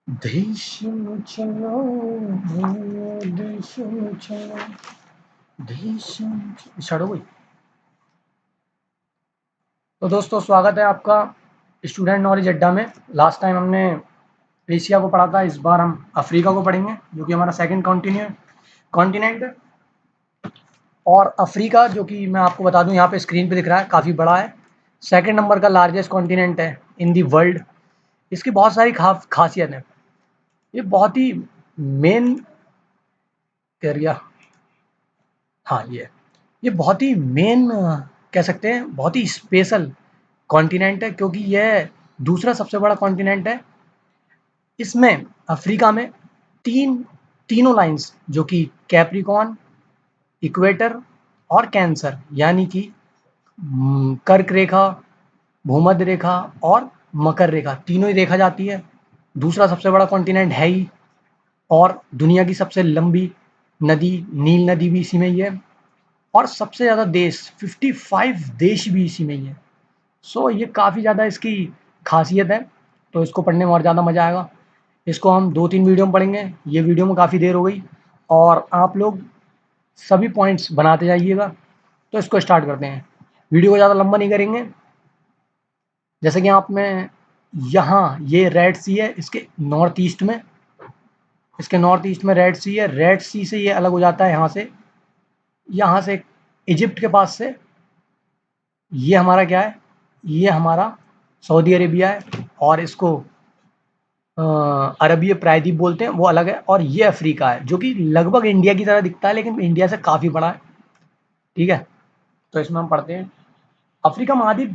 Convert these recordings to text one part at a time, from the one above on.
देश में चलो, देश में चलो, देश में स्टार्ट हो गई। तो दोस्तों स्वागत है आपका स्टूडेंट नॉलेज अड्डा में। लास्ट टाइम हमने एशिया को पढ़ा था, इस बार हम अफ्रीका को पढ़ेंगे जो कि हमारा सेकंड कॉन्टिनेंट है। और अफ्रीका जो कि मैं आपको बता दूं, यहाँ पे स्क्रीन पे दिख रहा है, काफ़ी बड़ा है। सेकंड नंबर का लार्जेस्ट कॉन्टिनेंट है इन दी वर्ल्ड। इसकी बहुत सारी खासियत है। ये बहुत ही मेन एरिया, हाँ ये बहुत ही मेन कह सकते हैं, बहुत ही स्पेशल कॉन्टिनेंट है क्योंकि यह दूसरा सबसे बड़ा कॉन्टिनेंट है। इसमें अफ्रीका में तीनों लाइंस जो कि कैप्रिकॉर्न, इक्वेटर और कैंसर यानी कि कर्क रेखा, भूमध्य रेखा और मकर रेखा तीनों ही देखा जाती है। दूसरा सबसे बड़ा कॉन्टिनेंट है ही, और दुनिया की सबसे लंबी नदी नील नदी भी इसी में ही है, और सबसे ज़्यादा देश 55 देश भी इसी में ही है। सो ये काफ़ी ज़्यादा इसकी खासियत है, तो इसको पढ़ने में और ज़्यादा मज़ा आएगा। इसको हम 2-3 वीडियो में पढ़ेंगे। ये वीडियो में काफ़ी देर हो गई और आप लोग सभी पॉइंट्स बनाते जाइएगा। तो इसको स्टार्ट करते हैं। वीडियो को ज़्यादा लंबा नहीं करेंगे। जैसे कि आप में यहाँ ये रेड सी है, इसके नॉर्थ ईस्ट में रेड सी है। रेड सी से ये अलग हो जाता है यहाँ से इजिप्ट के पास से। ये हमारा क्या है, ये हमारा सऊदी अरेबिया है, और इसको अरबिय प्रायद्वीप बोलते हैं, वो अलग है। और ये अफ्रीका है जो कि लगभग इंडिया की तरह दिखता है लेकिन इंडिया से काफ़ी बड़ा है। ठीक है, तो इसमें हम पढ़ते हैं। अफ्रीका महाद्वीप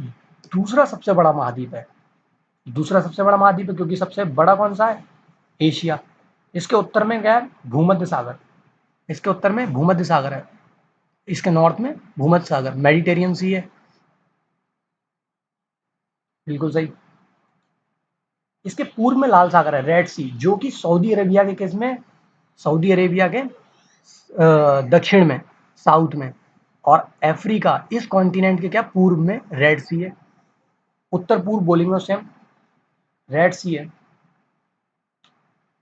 दूसरा सबसे बड़ा महाद्वीप है। दूसरा सबसे बड़ा महाद्वीप है क्योंकि सबसे बड़ा कौन सा है, एशिया। इसके उत्तर में क्या है, भूमध्य सागर। इसके उत्तर में भूमध्य सागर है, इसके नॉर्थ में भूमध्य सागर, मेडिटेरियन सी है। बिल्कुल सही। इसके पूर्व में लाल सागर है, रेड सी, जो कि सऊदी अरेबिया के केस में, सऊदी अरेबिया के दक्षिण में, साउथ में। और अफ्रीका इस कॉन्टिनेंट के क्या पूर्व में रेड सी है। उत्तर पूर्व बोलेंगे उसे हम, रेड सी है।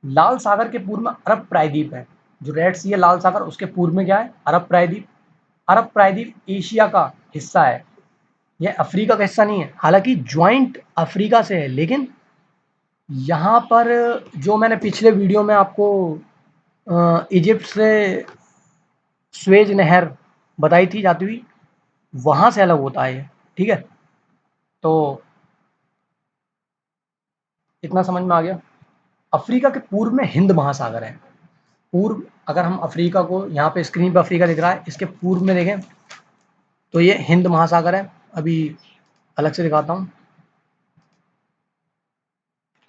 लाल सागर के पूर्व में अरब प्रायद्वीप है। जो रेड सी है, लाल सागर, उसके पूर्व में क्या है, अरब प्रायद्वीप। अरब प्रायद्वीप एशिया का हिस्सा है, यह अफ्रीका का हिस्सा नहीं है। हालांकि ज्वाइंट अफ्रीका से है, लेकिन यहाँ पर जो मैंने पिछले वीडियो में आपको इजिप्ट से स्वेज नहर बताई थी जाती हुई, वहाँ से अलग होता है ये। ठीक है, तो इतना समझ में आ गया। अफ्रीका के पूर्व में हिंद महासागर है। पूर्व, अगर हम अफ्रीका को, यहाँ पे स्क्रीन पर अफ्रीका दिख रहा है, इसके पूर्व में देखें तो ये हिंद महासागर है। अभी अलग से दिखाता हूँ।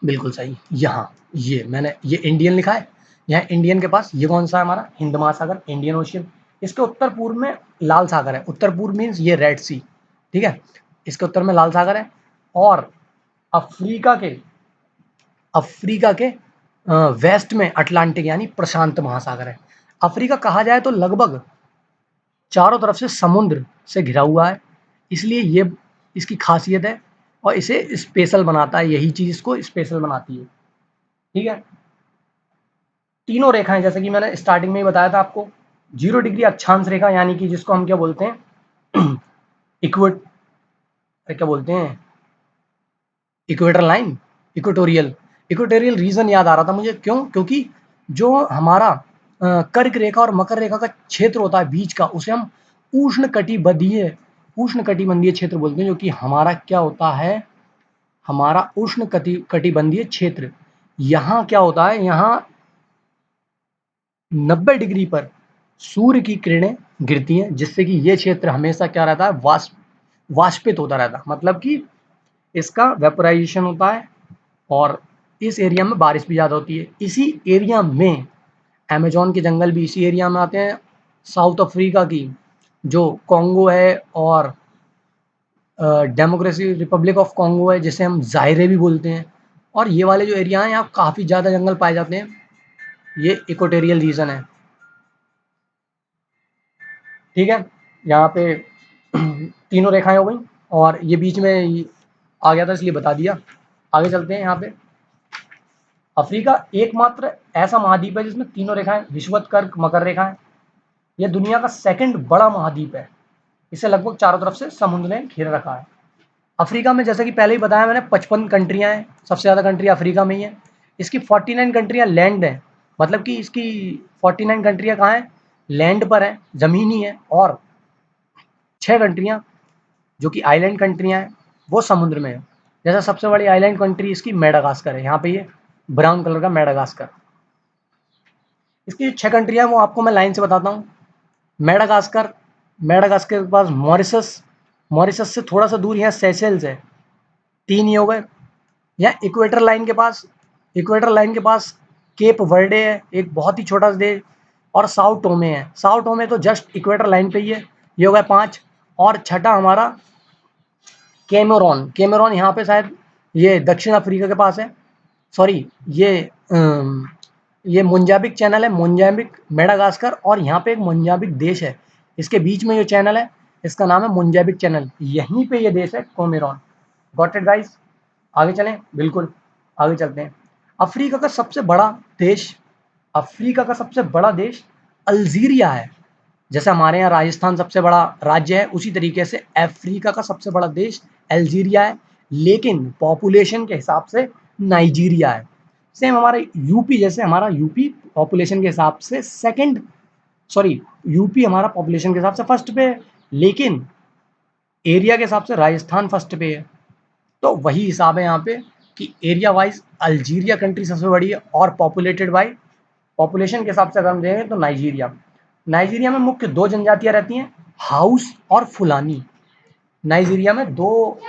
बिल्कुल सही। यहाँ ये इंडियन लिखा है, यहाँ इंडियन के पास ये कौन सा है, हमारा हिंद महासागर, इंडियन ओशियन। इसके उत्तर पूर्व में लाल सागर है। उत्तर पूर्व मीन्स ये रेड सी। ठीक है, इसके उत्तर में लाल सागर है। और अफ्रीका के वेस्ट में अटलांटिक यानी प्रशांत महासागर है। अफ्रीका कहा जाए तो लगभग चारों तरफ से समुद्र से घिरा हुआ है, इसलिए ये इसकी खासियत है और इसे स्पेशल बनाता है। यही चीज़ इसको स्पेशल बनाती है। ठीक है, तीनों रेखाएं जैसे कि मैंने स्टार्टिंग में ही बताया था आपको, 0 डिग्री अक्षांश रेखा यानी कि जिसको हम क्या बोलते हैं, इक्वेट क्या बोलते हैं, इक्वेटर लाइन, इक्वेटोरियल रीजन याद आ रहा था मुझे। क्यों? क्योंकि जो हमारा कर्क रेखा और मकर रेखा का क्षेत्र होता है बीच का, उसे हम उष्ण कटिबंधीय क्षेत्र बोलते हैं, जो कि हमारा क्या होता है, हमारा कटिबंधीय क्षेत्र। यहाँ क्या होता है, यहाँ 90 डिग्री पर सूर्य की किरणें गिरती हैं, जिससे कि ये क्षेत्र हमेशा क्या रहता है, वाष्पित होता रहता है। मतलब कि इसका वेपोराइजेशन होता है और इस एरिया में बारिश भी ज़्यादा होती है। इसी एरिया में अमेज़न के जंगल भी इसी एरिया में आते हैं। साउथ अफ्रीका की जो कॉन्गो है और डेमोक्रेसी रिपब्लिक ऑफ कॉन्गो है, जिसे हम ज़ायरे भी बोलते हैं, और ये वाले जो एरिया हैं यहाँ काफ़ी ज़्यादा जंगल पाए जाते हैं। ये इक्वेटोरियल रीजन है। ठीक है, यहाँ पे तीनों रेखाएं हो गई और ये बीच में आ गया था इसलिए बता दिया। आगे चलते हैं। यहाँ पे अफ्रीका एकमात्र ऐसा महाद्वीप है जिसमें तीनों रेखाएं विषुवत, कर्क, मकर रेखाएं। यह दुनिया का सेकंड बड़ा महाद्वीप है। इसे लगभग चारों तरफ से समुद्र ने घेर रखा है। अफ्रीका में जैसा कि पहले ही बताया मैंने 55 कंट्रियां हैं। सबसे ज़्यादा कंट्री अफ्रीका में ही है। इसकी 49 कंट्रियां लैंड है, मतलब कि इसकी 49 कंट्रियां कहाँ है, लैंड पर है, ज़मीनी है। और 6 कंट्रियां जो कि आइलैंड कंट्रियां हैं वो समुद्र में है। जैसा सबसे बड़ी आइलैंड कंट्री इसकी मेडागास्कर है। यहाँ पे ये ब्राउन कलर का मेडागास्कर। इसकी 6 कंट्रियां वो आपको मैं लाइन से बताता हूँ। मेडागास्कर, मेडागास्कर के पास मॉरिशस, मॉरिशस से थोड़ा सा दूर यहाँ सेशेल्स है। 3 ये हो गए। यहाँ इक्वेटर लाइन के पास, इक्वेटर लाइन के पास केप वर्डे है, एक बहुत ही छोटा सा देश। और साउ टोमे है। साउ टोमे तो जस्ट इक्वेटर लाइन पे ही है। ये हो गए 5। और छठा हमारा कैमरून। कैमरून यहाँ पे शायद ये दक्षिण अफ्रीका के पास है। सॉरी, ये मोजाम्बिक चैनल है, मोजाम्बिक, मेडागास्कर और यहाँ पे एक मोजाम्बिक देश है। इसके बीच में जो चैनल है इसका नाम है मोजाम्बिक चैनल। यहीं पे ये देश है कैमरून। Got it guys? आगे चलें? बिल्कुल, आगे चलते हैं। अफ्रीका का सबसे बड़ा देश, अफ्रीका का सबसे बड़ा देश अल्जीरिया है। जैसे हमारे यहाँ राजस्थान सबसे बड़ा राज्य है, उसी तरीके से अफ्रीका का सबसे बड़ा देश अल्जीरिया है, लेकिन पॉपुलेशन के हिसाब से नाइजीरिया है। सेम हमारा यूपी, जैसे हमारा यूपी पॉपुलेशन के हिसाब से सेकंड, सॉरी, यूपी हमारा पॉपुलेशन के हिसाब से फर्स्ट पे है, लेकिन एरिया के हिसाब से राजस्थान फर्स्ट पे है। तो वही हिसाब है यहाँ पे कि एरिया वाइज अल्जीरिया कंट्री सबसे बड़ी है, और पॉपुलेटेड बाई, पॉपुलेशन के हिसाब से अगर हम देखें तो नाइजीरिया। नाइजीरिया में मुख्य 2 जनजातियां रहती हैं, हाउस और फुलानी। नाइजीरिया में दो,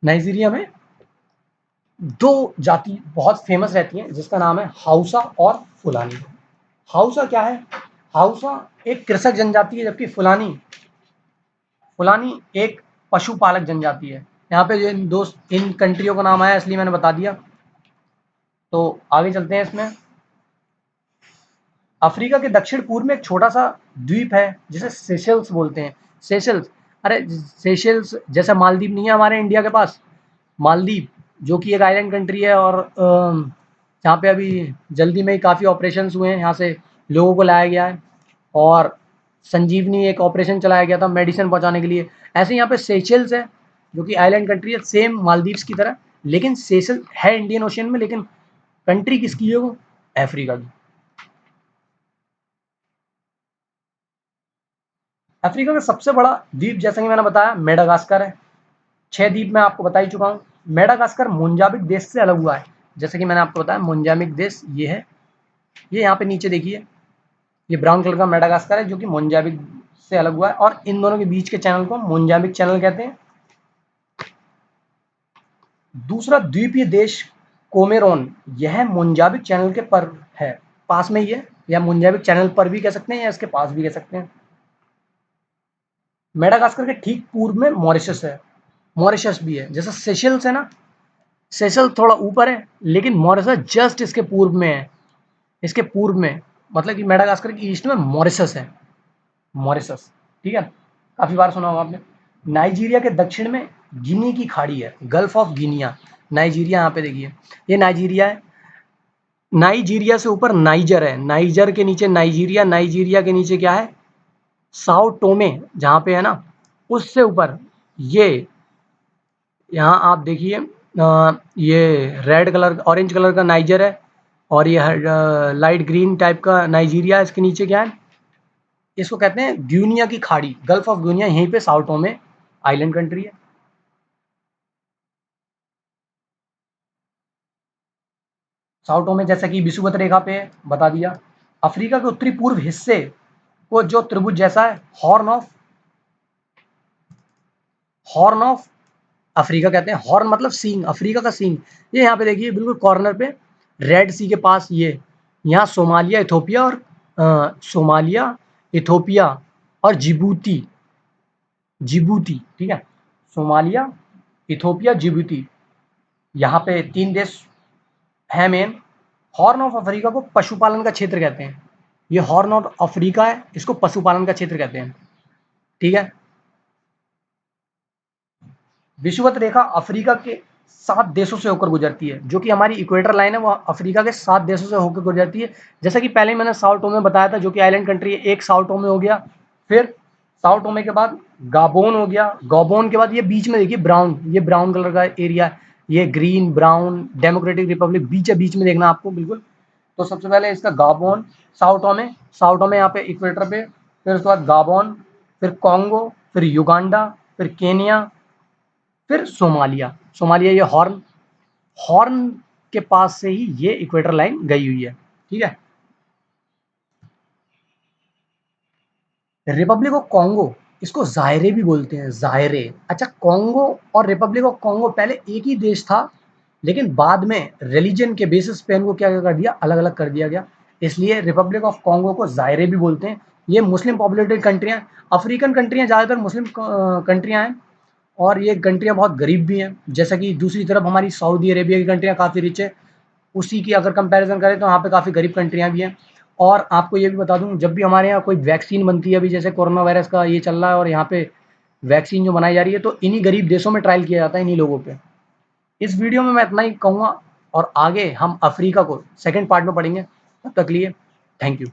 नाइजीरिया में 2 जाति बहुत फेमस रहती हैं, जिसका नाम है हाउसा और फुलानी। हाउसा क्या है? हाउसा एक कृषक जनजाति है, जबकि फुलानी, फुलानी एक पशुपालक जनजाति है। यहाँ पे जो इन कंट्रियों का नाम आया इसलिए मैंने बता दिया। तो आगे चलते हैं इसमें। अफ्रीका के दक्षिण पूर्व में एक छोटा सा द्वीप है जिसे सेशल्स बोलते हैं। सेशल्स, अरे सेशल्स जैसा मालदीव नहीं है हमारे इंडिया के पास, मालदीव जो कि एक आइलैंड कंट्री है, और जहाँ पे अभी जल्दी में ही काफ़ी ऑपरेशंस हुए हैं, यहाँ से लोगों को लाया गया है, और संजीवनी एक ऑपरेशन चलाया गया था मेडिसिन पहुँचाने के लिए। ऐसे यहाँ पे सेशल्स है जो कि आइलैंड कंट्री है, सेम मालदीव्स की तरह, लेकिन सेशल है इंडियन ओशियन में, लेकिन कंट्री किसकी है वो? अफ्रीका की। अफ्रीका का सबसे बड़ा द्वीप जैसा कि मैंने बताया मेडागास्कर है। 6 द्वीप मैं आपको बता ही चुका हूँ। मेडागास्कर मोजाम्बिक देश से अलग हुआ है। जैसे कि मैंने आपको बताया मोजाम्बिक देश ये है, ये यहाँ पे नीचे देखिए, ये ब्राउन कलर का मेडागास्कर है जो कि मोजाम्बिक से अलग हुआ है, और इन दोनों के बीच के चैनल को मोजाम्बिक चैनल कहते हैं। दूसरा द्वीपीय देश कोमेरोन, यह मोजाम्बिक चैनल के पर है, पास में ही है, या मोजाम्बिक चैनल पर भी कह सकते हैं या इसके पास भी कह सकते हैं। मेडागास्कर के ठीक पूर्व में मॉरिशस है, मॉरिशस भी है। जैसा सेशल्स है ना, सेशल थोड़ा ऊपर है, लेकिन मॉरिशस जस्ट इसके पूर्व में है, इसके पूर्व में, मतलब कि मेडागास्कर के ईस्ट में मॉरिशस है, मॉरिशस, ठीक है, काफ़ी बार सुना होगा आपने। नाइजीरिया के दक्षिण में गिनी की खाड़ी है, गल्फ ऑफ गिनिया। नाइजीरिया यहाँ पे देखिए, ये नाइजीरिया है। नाइजीरिया से ऊपर नाइजर है, नाइजर के नीचे नाइजीरिया, नाइजीरिया के नीचे क्या है? साओ टोमे, जहाँ पे है ना, उससे ऊपर ये, यहाँ आप देखिए, ये रेड कलर, ऑरेंज कलर का नाइजर है, और ये लाइट ग्रीन टाइप का नाइजीरिया। इसके नीचे क्या है? इसको कहते हैं ग्यूनिया की खाड़ी, गल्फ ऑफ ग्यूनिया। यहीं पे साओ टोमे आइलैंड कंट्री है। साओ टोमे जैसा कि विषुवत रेखा पे बता दिया। अफ्रीका के उत्तरी पूर्व हिस्से को जो त्रिभुज जैसा है, हॉर्न ऑफ अफ्रीका कहते हैं। हॉर्न मतलब सींग, अफ्रीका का सींग। ये यहाँ पे देखिए बिल्कुल कॉर्नर पे, रेड सी के पास, ये यहाँ सोमालिया, इथोपिया और सोमालिया, इथोपिया और जिबूती, जिबूती, ठीक है, सोमालिया, इथोपिया, जिबूती, यहाँ पे 3 देश हैं मेन। हॉर्न ऑफ अफ्रीका को पशुपालन का क्षेत्र कहते हैं। ये हॉर्न ऑफ अफ्रीका है, इसको पशुपालन का क्षेत्र कहते हैं। ठीक है। विषुवत रेखा अफ्रीका के 7 देशों से होकर गुजरती है, जो कि हमारी इक्वेटर लाइन है वो अफ्रीका के 7 देशों से होकर गुजरती है। जैसा कि पहले मैंने साओ टोमे बताया था, जो कि आइलैंड कंट्री है। एक साओ टोमे हो गया, फिर साओ टोमे के बाद गाबोन हो गया, गाबोन के बाद ये बीच में देखिए ब्राउन, ये ब्राउन कलर का एरिया है, ये ग्रीन ब्राउन डेमोक्रेटिक रिपब्लिक बीच है, बीच में देखना आपको बिल्कुल। तो सबसे पहले इसका गाबोन, साओ टोमे, साओ टोमे यहाँ पे इक्वेटर पे, फिर उसके बाद गाबोन, फिर कॉन्गो, फिर युगांडा, फिर केनिया, फिर सोमालिया। सोमालिया ये हॉर्न, हॉर्न के पास से ही ये इक्वेटर लाइन गई हुई है। ठीक है। रिपब्लिक ऑफ कॉन्गो, इसको जायरे भी बोलते हैं, जायरे। अच्छा, कॉन्गो और रिपब्लिक ऑफ कॉन्गो पहले एक ही देश था, लेकिन बाद में रिलीजन के बेसिस पे इनको क्या कर दिया, अलग अलग कर दिया गया। इसलिए रिपब्लिक ऑफ कॉन्गो को जायरे भी बोलते हैं। ये मुस्लिम पॉपुलेटेड कंट्रियां, अफ्रीकन कंट्रियां, ज़्यादातर मुस्लिम कंट्रियां हैं, और ये कंट्रियां बहुत गरीब भी हैं। जैसा कि दूसरी तरफ हमारी सऊदी अरेबिया की कंट्रियां काफ़ी रिच है, उसी की अगर कंपैरिजन करें तो यहाँ पे काफ़ी गरीब कंट्रियां भी हैं। और आपको ये भी बता दूं, जब भी हमारे यहाँ कोई वैक्सीन बनती है, अभी जैसे कोरोना वायरस का ये चल रहा है और यहाँ पे वैक्सीन जो बनाई जा रही है, तो इन्हीं गरीब देशों में ट्रायल किया जाता है, इन्हीं लोगों पे। इस वीडियो में मैं इतना ही कहूँगा, और आगे हम अफ्रीका को सेकंड पार्ट में पढ़ेंगे। तब तक लिए थैंक यू।